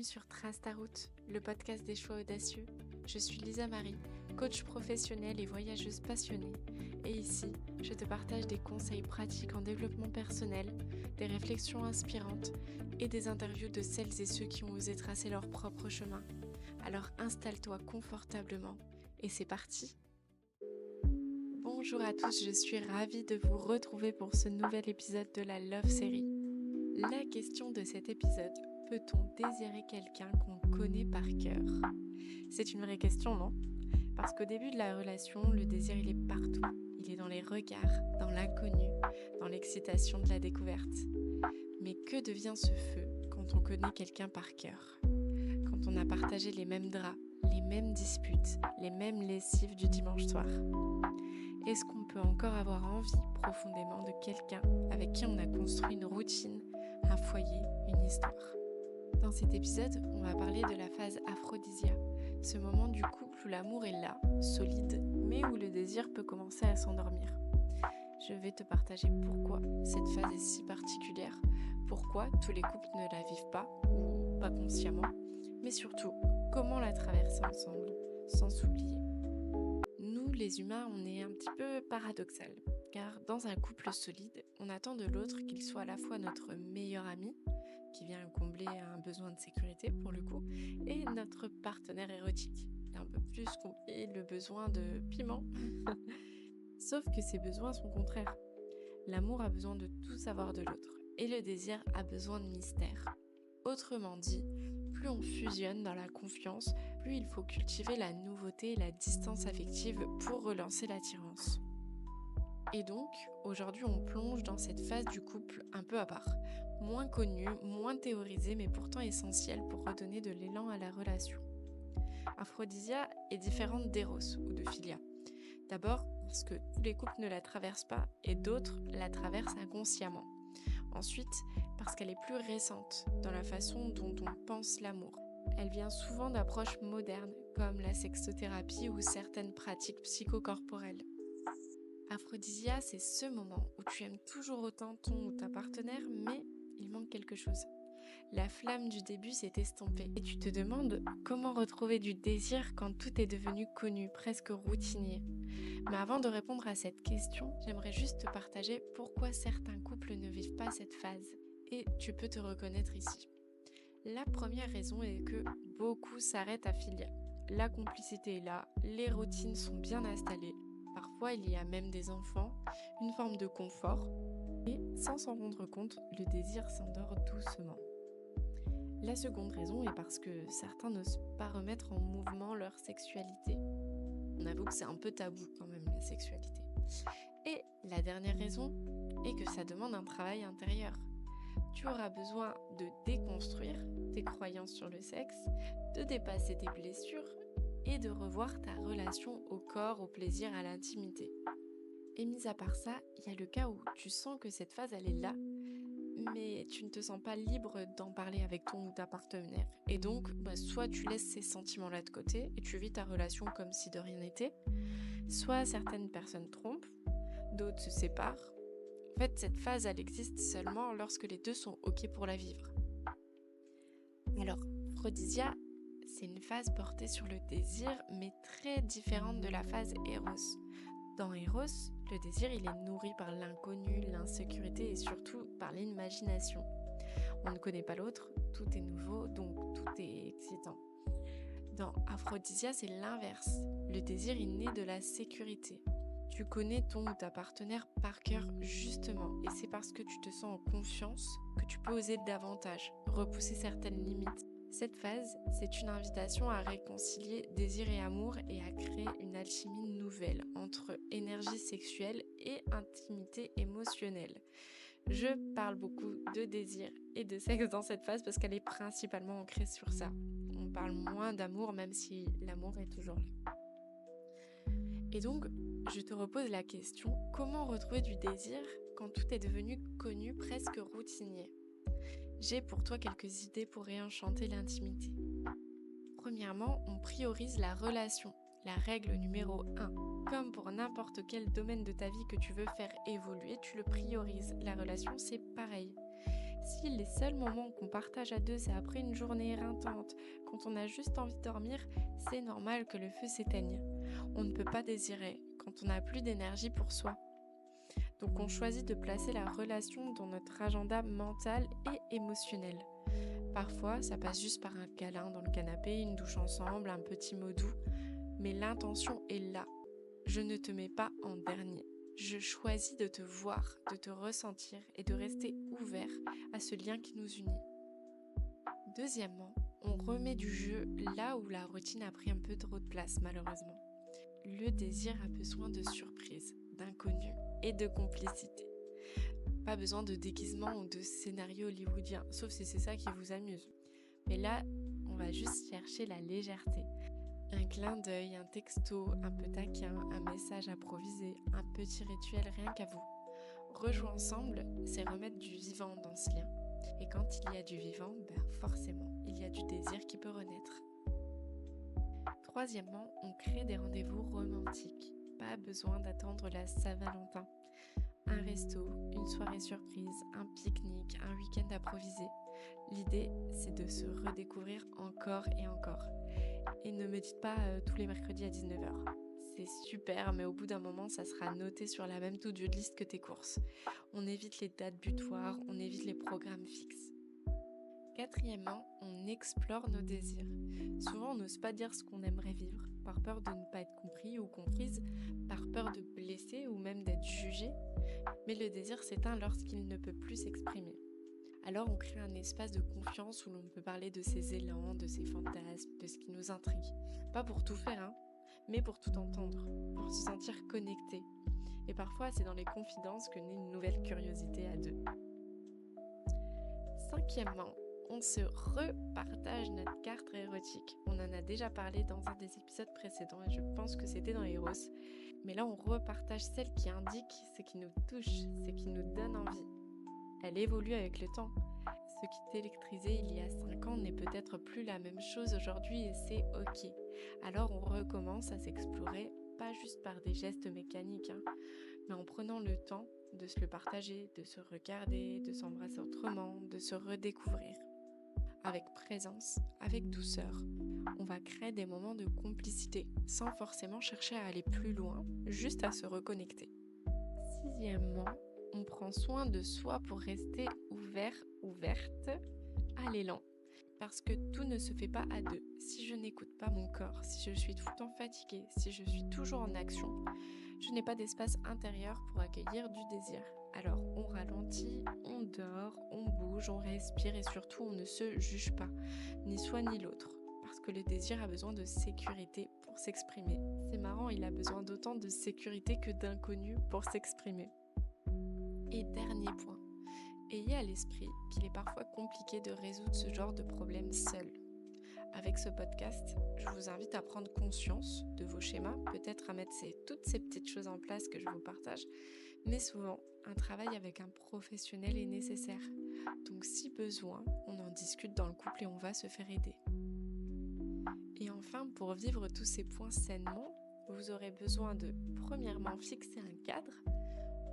bienvenue sur Trace ta route, le podcast des choix audacieux. Je suis Lisa Marie, coach professionnelle et voyageuse passionnée. Et ici, je te partage des conseils pratiques en développement personnel, des réflexions inspirantes et des interviews de celles et ceux qui ont osé tracer leur propre chemin. Alors installe-toi confortablement et c'est parti! Bonjour à tous, je suis ravie de vous retrouver pour ce nouvel épisode de la Love Série. La question de cet épisode: peut-on désirer quelqu'un qu'on connaît par cœur? C'est une vraie question, non? Parce qu'au début de la relation, le désir il est partout. Il est dans les regards, dans l'inconnu, dans l'excitation de la découverte. Mais que devient ce feu quand on connaît quelqu'un par cœur? Quand on a partagé les mêmes draps, les mêmes disputes, les mêmes lessives du dimanche soir? Est-ce qu'on peut encore avoir envie profondément de quelqu'un avec qui on a construit une routine, un foyer, une histoire? Dans cet épisode, on va parler de la phase aphrodisia, ce moment du couple où l'amour est là, solide, mais où le désir peut commencer à s'endormir. Je vais te partager pourquoi cette phase est si particulière, pourquoi tous les couples ne la vivent pas, ou pas consciemment, mais surtout, comment la traverser ensemble, sans s'oublier. Nous, les humains, on est un petit peu paradoxal, car dans un couple solide, on attend de l'autre qu'il soit à la fois notre meilleur ami, qui vient combler un besoin de sécurité pour le coup, et notre partenaire érotique, un peu plus combler le besoin de piment. Sauf que ces besoins sont contraires. L'amour a besoin de tout savoir de l'autre, et le désir a besoin de mystère. Autrement dit, plus on fusionne dans la confiance, plus il faut cultiver la nouveauté et la distance affective pour relancer l'attirance. Et donc, aujourd'hui, on plonge dans cette phase du couple un peu à part, moins connue, moins théorisée, mais pourtant essentielle pour redonner de l'élan à la relation. Aphrodisia est différente d'Eros ou de Philia. D'abord, parce que tous les couples ne la traversent pas et d'autres la traversent inconsciemment. Ensuite, parce qu'elle est plus récente dans la façon dont on pense l'amour. Elle vient souvent d'approches modernes, comme la sexothérapie ou certaines pratiques psychocorporelles. Aphrodisia, c'est ce moment où tu aimes toujours autant ton ou ta partenaire, mais il manque quelque chose. La flamme du début s'est estompée et tu te demandes comment retrouver du désir quand tout est devenu connu, presque routinier. Mais avant de répondre à cette question, j'aimerais juste te partager pourquoi certains couples ne vivent pas cette phase. Et tu peux te reconnaître ici. La première raison est que beaucoup s'arrêtent à Philia. La complicité est là, les routines sont bien installées. Parfois, il y a même des enfants, une forme de confort. Et sans s'en rendre compte, le désir s'endort doucement. La seconde raison est parce que certains n'osent pas remettre en mouvement leur sexualité. On avoue que c'est un peu tabou quand même, la sexualité. Et la dernière raison est que ça demande un travail intérieur. Tu auras besoin de déconstruire tes croyances sur le sexe, de dépasser tes blessures et de revoir ta relation au corps, au plaisir, à l'intimité. Et mis à part ça, il y a le cas où tu sens que cette phase elle est là, mais tu ne te sens pas libre d'en parler avec ton ou ta partenaire. Et donc, soit tu laisses ces sentiments-là de côté et tu vis ta relation comme si de rien n'était, soit certaines personnes trompent, d'autres se séparent. En fait, cette phase, elle existe seulement lorsque les deux sont OK pour la vivre. Alors, Aphrodisia, c'est une phase portée sur le désir, mais très différente de la phase Eros. Dans Eros, le désir, il est nourri par l'inconnu, l'insécurité et surtout par l'imagination. On ne connaît pas l'autre, tout est nouveau, donc tout est excitant. Dans Aphrodisia, c'est l'inverse. Le désir est né de la sécurité. Tu connais ton ou ta partenaire par cœur justement, et c'est parce que tu te sens en confiance que tu peux oser davantage, repousser certaines limites. Cette phase, c'est une invitation à réconcilier désir et amour et à créer une alchimie nouvelle entre énergie sexuelle et intimité émotionnelle. Je parle beaucoup de désir et de sexe dans cette phase parce qu'elle est principalement ancrée sur ça. On parle moins d'amour même si l'amour est toujours là. Et donc, je te repose la question, comment retrouver du désir quand tout est devenu connu, presque routinier? J'ai pour toi quelques idées pour réenchanter l'intimité. Premièrement, on priorise la relation, la règle numéro 1. Comme pour n'importe quel domaine de ta vie que tu veux faire évoluer, tu le priorises. La relation, c'est pareil. Si les seuls moments qu'on partage à deux, c'est après une journée éreintante, quand on a juste envie de dormir, c'est normal que le feu s'éteigne. On ne peut pas désirer quand on n'a plus d'énergie pour soi. Donc on choisit de placer la relation dans notre agenda mental et émotionnel. Parfois, ça passe juste par un câlin dans le canapé, une douche ensemble, un petit mot doux. Mais l'intention est là. Je ne te mets pas en dernier. Je choisis de te voir, de te ressentir et de rester ouvert à ce lien qui nous unit. Deuxièmement, on remet du jeu là où la routine a pris un peu trop de place malheureusement. Le désir a besoin de surprise, d'inconnu et de complicité. Pas besoin de déguisement ou de scénario hollywoodien, sauf si c'est ça qui vous amuse. Mais là, on va juste chercher la légèreté. Un clin d'œil, un texto, un peu taquin, un message improvisé, un petit rituel rien qu'à vous. Rejouer ensemble, c'est remettre du vivant dans ce lien. Et quand il y a du vivant, forcément, il y a du désir qui peut renaître. Troisièmement, on crée des rendez-vous romantiques. Pas besoin d'attendre la Saint-Valentin. Un resto, une soirée surprise, un pique-nique, un week-end improvisé. L'idée, c'est de se redécouvrir encore et encore. Et ne me dites pas tous les mercredis à 19h. C'est super, mais au bout d'un moment, ça sera noté sur la même to-do list que tes courses. On évite les dates butoirs, on évite les programmes fixes. Quatrièmement, on explore nos désirs. Souvent, on n'ose pas dire ce qu'on aimerait vivre, par peur de ne pas être compris ou comprise, par peur de blesser ou même d'être jugé. Mais le désir s'éteint lorsqu'il ne peut plus s'exprimer. Alors on crée un espace de confiance où l'on peut parler de ses élans, de ses fantasmes, de ce qui nous intrigue. Pas pour tout faire, mais pour tout entendre, pour se sentir connecté. Et parfois c'est dans les confidences que naît une nouvelle curiosité à deux. Cinquièmement, on se repartage notre carte érotique. On en a déjà parlé dans un des épisodes précédents et je pense que c'était dans Eros. Mais là on repartage celle qui indique ce qui nous touche, ce qui nous donne envie. Elle évolue avec le temps. Ce qui t'électrisait il y a 5 ans n'est peut-être plus la même chose aujourd'hui et c'est ok. Alors on recommence à s'explorer, pas juste par des gestes mécaniques, mais en prenant le temps de se le partager, de se regarder, de s'embrasser autrement, de se redécouvrir. Avec présence, avec douceur, on va créer des moments de complicité, sans forcément chercher à aller plus loin, juste à se reconnecter. Sixièmement, on prend soin de soi pour rester ouverte à l'élan. Parce que tout ne se fait pas à deux. Si je n'écoute pas mon corps, si je suis tout le temps fatiguée, si je suis toujours en action, je n'ai pas d'espace intérieur pour accueillir du désir. Alors on ralentit, on dort, on bouge, on respire et surtout on ne se juge pas, ni soi ni l'autre. Parce que le désir a besoin de sécurité pour s'exprimer. C'est marrant, il a besoin d'autant de sécurité que d'inconnu pour s'exprimer. Et dernier point, ayez à l'esprit qu'il est parfois compliqué de résoudre ce genre de problème seul. Avec ce podcast, je vous invite à prendre conscience de vos schémas, peut-être à mettre toutes ces petites choses en place que je vous partage, mais souvent, un travail avec un professionnel est nécessaire. Donc si besoin, on en discute dans le couple et on va se faire aider. Et enfin, pour vivre tous ces points sainement, vous aurez besoin de, premièrement, fixer un cadre.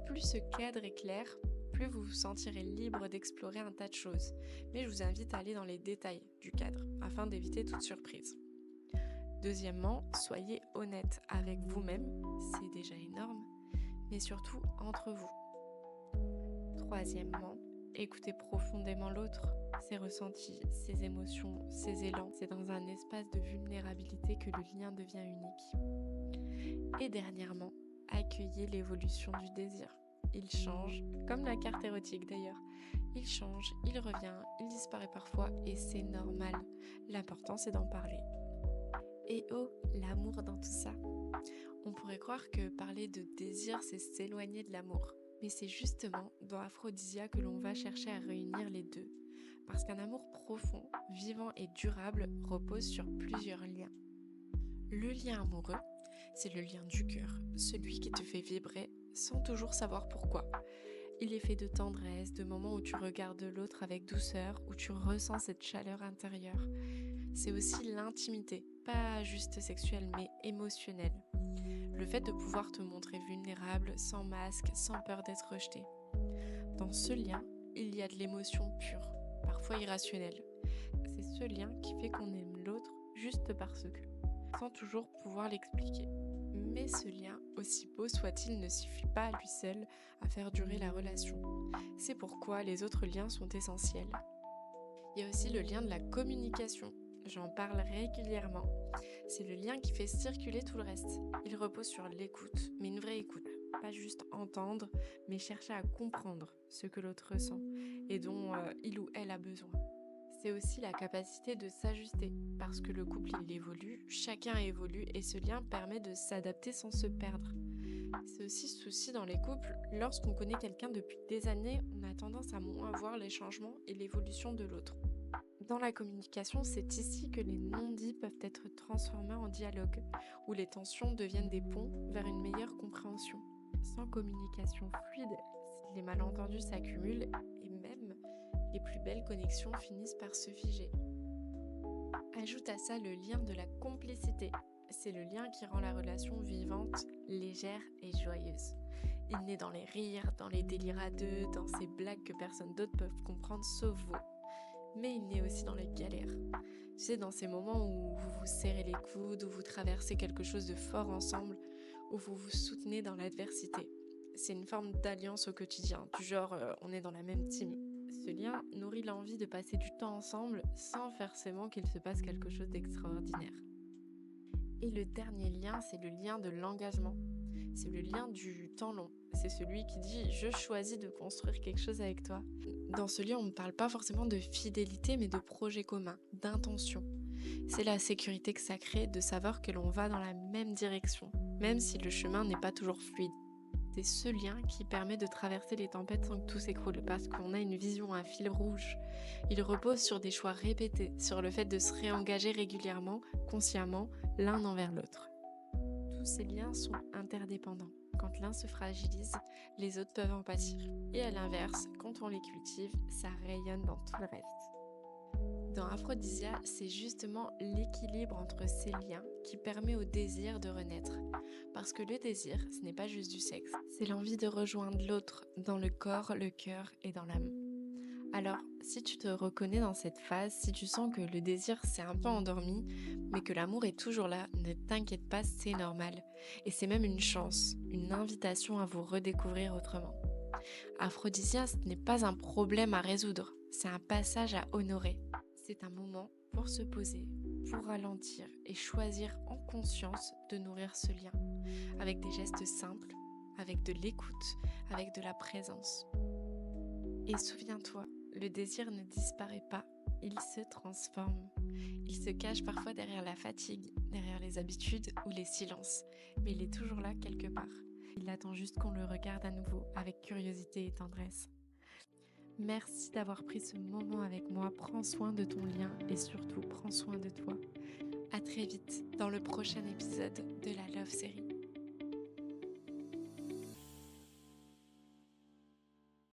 Plus ce cadre est clair, plus vous vous sentirez libre d'explorer un tas de choses. Mais je vous invite à aller dans les détails du cadre, afin d'éviter toute surprise. Deuxièmement, soyez honnête avec vous-même, c'est déjà énorme, mais surtout entre vous. Troisièmement, écoutez profondément l'autre, ses ressentis, ses émotions, ses élans. C'est dans un espace de vulnérabilité que le lien devient unique. Et dernièrement, accueillez l'évolution du désir. Il change, comme la carte érotique d'ailleurs. Il change, il revient, il disparaît parfois et c'est normal. L'important c'est d'en parler. Et oh, l'amour dans tout ça. On pourrait croire que parler de désir c'est s'éloigner de l'amour. Mais c'est justement dans Aphrodisia que l'on va chercher à réunir les deux. Parce qu'un amour profond, vivant et durable repose sur plusieurs liens. Le lien amoureux, c'est le lien du cœur, celui qui te fait vibrer sans toujours savoir pourquoi. Il est fait de tendresse, de moments où tu regardes l'autre avec douceur, où tu ressens cette chaleur intérieure. C'est aussi l'intimité, pas juste sexuelle mais émotionnelle. Le fait de pouvoir te montrer vulnérable, sans masque, sans peur d'être rejeté. Dans ce lien, il y a de l'émotion pure, parfois irrationnelle. C'est ce lien qui fait qu'on aime l'autre juste parce que, sans toujours pouvoir l'expliquer. Mais ce lien, aussi beau soit-il, ne suffit pas à lui seul à faire durer la relation. C'est pourquoi les autres liens sont essentiels. Il y a aussi le lien de la communication. J'en parle régulièrement. C'est le lien qui fait circuler tout le reste. Il repose sur l'écoute, mais une vraie écoute. Pas juste entendre, mais chercher à comprendre ce que l'autre ressent et dont il ou elle a besoin. C'est aussi la capacité de s'ajuster, parce que le couple il évolue, chacun évolue et ce lien permet de s'adapter sans se perdre. C'est aussi ce souci dans les couples, lorsqu'on connaît quelqu'un depuis des années, on a tendance à moins voir les changements et l'évolution de l'autre. Dans la communication, c'est ici que les non-dits peuvent être transformés en dialogue, où les tensions deviennent des ponts vers une meilleure compréhension. Sans communication fluide, les malentendus s'accumulent et même les plus belles connexions finissent par se figer. Ajoute à ça le lien de la complicité. C'est le lien qui rend la relation vivante, légère et joyeuse. Il naît dans les rires, dans les délires à deux, dans ces blagues que personne d'autre peut comprendre sauf vous. Mais il naît aussi dans les galères. Tu sais, dans ces moments où vous vous serrez les coudes, où vous traversez quelque chose de fort ensemble, où vous vous soutenez dans l'adversité. C'est une forme d'alliance au quotidien, du genre on est dans la même team. Ce lien nourrit l'envie de passer du temps ensemble sans forcément qu'il se passe quelque chose d'extraordinaire. Et le dernier lien, c'est le lien de l'engagement. C'est le lien du temps long. C'est celui qui dit « je choisis de construire quelque chose avec toi ». Dans ce lien, on ne parle pas forcément de fidélité, mais de projet commun, d'intention. C'est la sécurité que ça crée de savoir que l'on va dans la même direction, même si le chemin n'est pas toujours fluide. C'est ce lien qui permet de traverser les tempêtes sans que tout s'écroule, parce qu'on a une vision, un fil rouge. Il repose sur des choix répétés, sur le fait de se réengager régulièrement, consciemment, l'un envers l'autre. Tous ces liens sont interdépendants. Quand l'un se fragilise, les autres peuvent en pâtir. Et à l'inverse, quand on les cultive, ça rayonne dans tout le reste. Dans Aphrodisia, c'est justement l'équilibre entre ces liens qui permet au désir de renaître. Parce que le désir, ce n'est pas juste du sexe, c'est l'envie de rejoindre l'autre dans le corps, le cœur et dans l'âme. Alors, si tu te reconnais dans cette phase, si tu sens que le désir s'est un peu endormi, mais que l'amour est toujours là, ne t'inquiète pas, c'est normal. Et c'est même une chance, une invitation à vous redécouvrir autrement. Aphrodisia, ce n'est pas un problème à résoudre, c'est un passage à honorer. C'est un moment pour se poser, pour ralentir et choisir en conscience de nourrir ce lien, avec des gestes simples, avec de l'écoute, avec de la présence. Et souviens-toi, le désir ne disparaît pas, il se transforme. Il se cache parfois derrière la fatigue, derrière les habitudes ou les silences, mais il est toujours là quelque part. Il attend juste qu'on le regarde à nouveau avec curiosité et tendresse. Merci d'avoir pris ce moment avec moi, prends soin de ton lien et surtout prends soin de toi. À très vite dans le prochain épisode de la Love Série.